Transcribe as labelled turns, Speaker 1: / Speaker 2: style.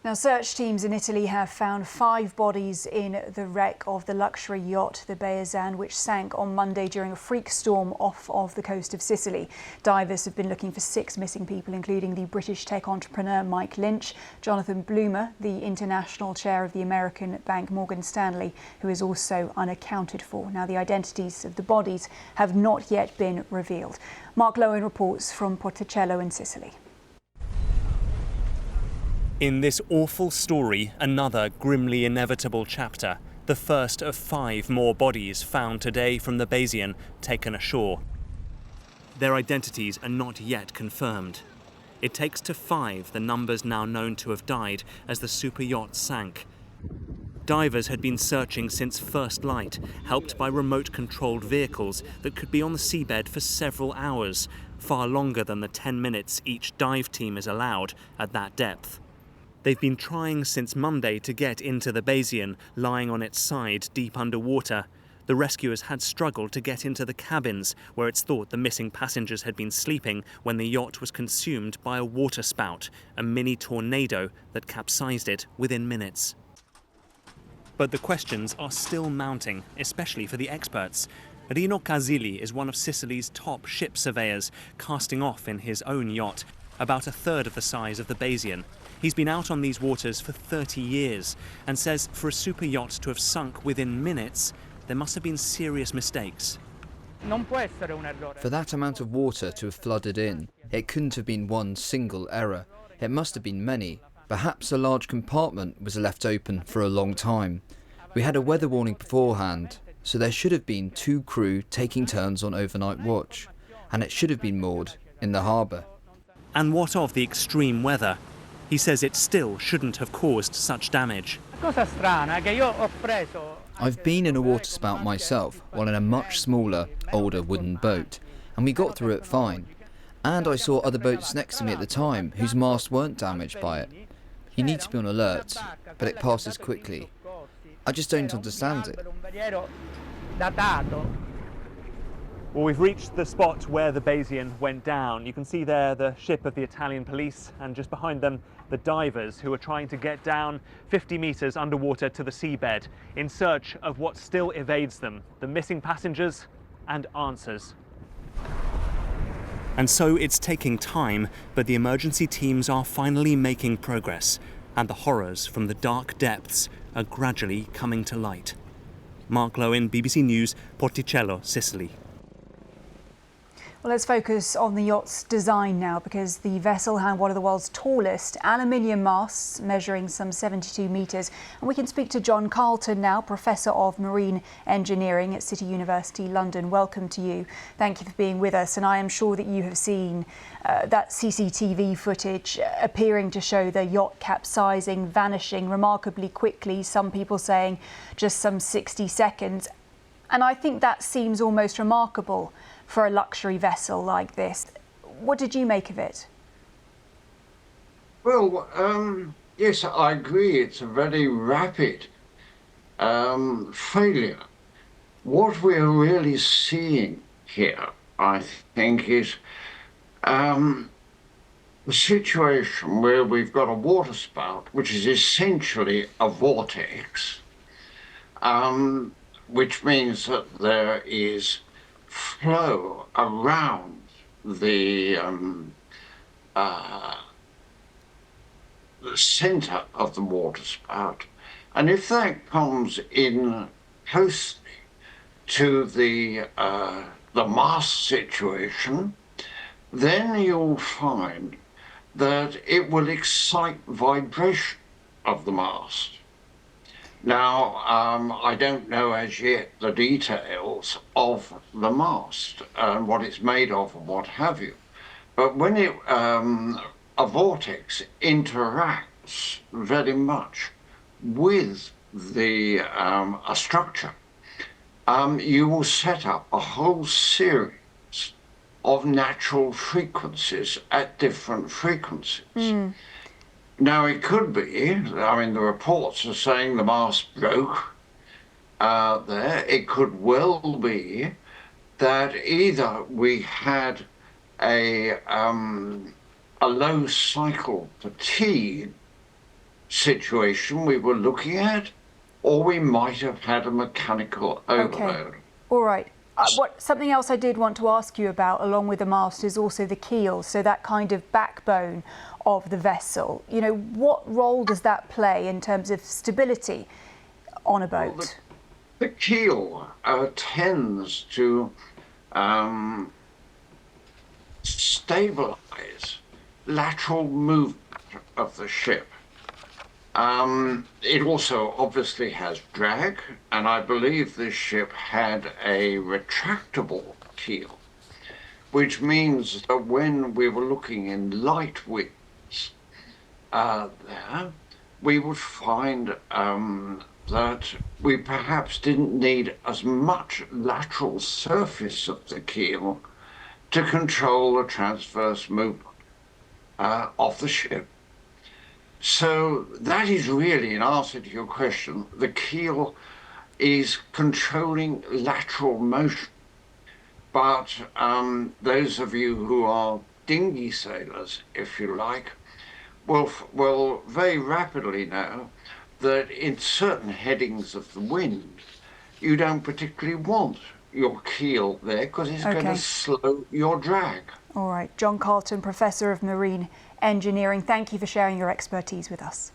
Speaker 1: Now, search teams in Italy have found 5 bodies in the wreck of the luxury yacht, the Bayazan, which sank on Monday during a freak storm off of the coast of Sicily. Divers have been looking for 6 missing people, including the British tech entrepreneur Mike Lynch, Jonathan Bloomer, the international chair of the American bank Morgan Stanley, who is also unaccounted for. Now, the identities of the bodies have not yet been revealed. Mark Lowen reports from Porticello in Sicily.
Speaker 2: In this awful story, another grimly inevitable chapter, the first of 5 more bodies found today from the Bayazan taken ashore. Their identities are not yet confirmed. It takes to 5 the numbers now known to have died as the super yacht sank. Divers had been searching since first light, helped by remote-controlled vehicles that could be on the seabed for several hours, far longer than the 10 minutes each dive team is allowed at that depth. They've been trying since Monday to get into the Bayazan, lying on its side deep underwater. The rescuers had struggled to get into the cabins, where it's thought the missing passengers had been sleeping when the yacht was consumed by a waterspout, a mini tornado that capsized it within minutes. But the questions are still mounting, especially for the experts. Rino Casilli is one of Sicily's top ship surveyors, casting off in his own yacht, about a third of the size of the Bayazan. He's been out on these waters for 30 years and says for a super yacht to have sunk within minutes, there must have been serious mistakes.
Speaker 3: For that amount of water to have flooded in, it couldn't have been one single error. It must have been many. Perhaps a large compartment was left open for a long time. We had a weather warning beforehand, so there should have been 2 crew taking turns on overnight watch, and it should have been moored in the harbour.
Speaker 2: And what of the extreme weather? He says it still shouldn't have caused such damage.
Speaker 3: I've been in a waterspout myself, while in a much smaller, older wooden boat, and we got through it fine. And I saw other boats next to me at the time whose masts weren't damaged by it. You need to be on alert, but it passes quickly. I just don't understand it.
Speaker 2: Well, we've reached the spot where the Bayazan went down. You can see there the ship of the Italian police, and just behind them the divers who are trying to get down 50 metres underwater to the seabed in search of what still evades them, the missing passengers and answers. And so it's taking time, but the emergency teams are finally making progress, and the horrors from the dark depths are gradually coming to light. Mark Lowen, BBC News, Porticello, Sicily.
Speaker 1: Well, let's focus on the yacht's design now, because the vessel had one of the world's tallest aluminium masts, measuring some 72 metres. And we can speak to John Carlton now, Professor of Marine Engineering at City University London. Welcome to you. Thank you for being with us. And I am sure that you have seen that CCTV footage appearing to show the yacht capsizing, vanishing remarkably quickly, some people saying just some 60 seconds. And I think that seems almost remarkable for a luxury vessel like this. What did you make of it?
Speaker 4: Well, yes, I agree. It's a very rapid failure. What we're really seeing here, I think, is a situation where we've got a waterspout, which is essentially a vortex, which means that there is flow around the center of the waterspout, and if that comes in closely to the mast situation, then you'll find that it will excite vibration of the mast. Now, I don't know as yet the details of the mast and what it's made of and what have you, but when a vortex interacts very much with the a structure, you will set up a whole series of natural frequencies at different frequencies. Now, it could be, I mean, the reports are saying the mast broke there. It could well be that either we had a low cycle fatigue situation we were looking at, or we might have had a mechanical overload.
Speaker 1: Okay. All right. Something else I did want to ask you about, along with the mast, is also the keel, so that kind of backbone of the vessel. You know, what role does that play in terms of stability on a boat?
Speaker 4: Well, the keel tends to stabilize lateral movement of the ship. It also obviously has drag, and I believe this ship had a retractable keel, which means that when we were looking in light winds there, we would find that we perhaps didn't need as much lateral surface of the keel to control the transverse movement of the ship. So that is really, in answer to your question, the keel is controlling lateral motion. But those of you who are dinghy sailors, if you like, will very rapidly know that in certain headings of the wind, you don't particularly want your keel there because it's going to slow your drag.
Speaker 1: All right. John Carlton, Professor of Marine Engineering, thank you for sharing your expertise with us.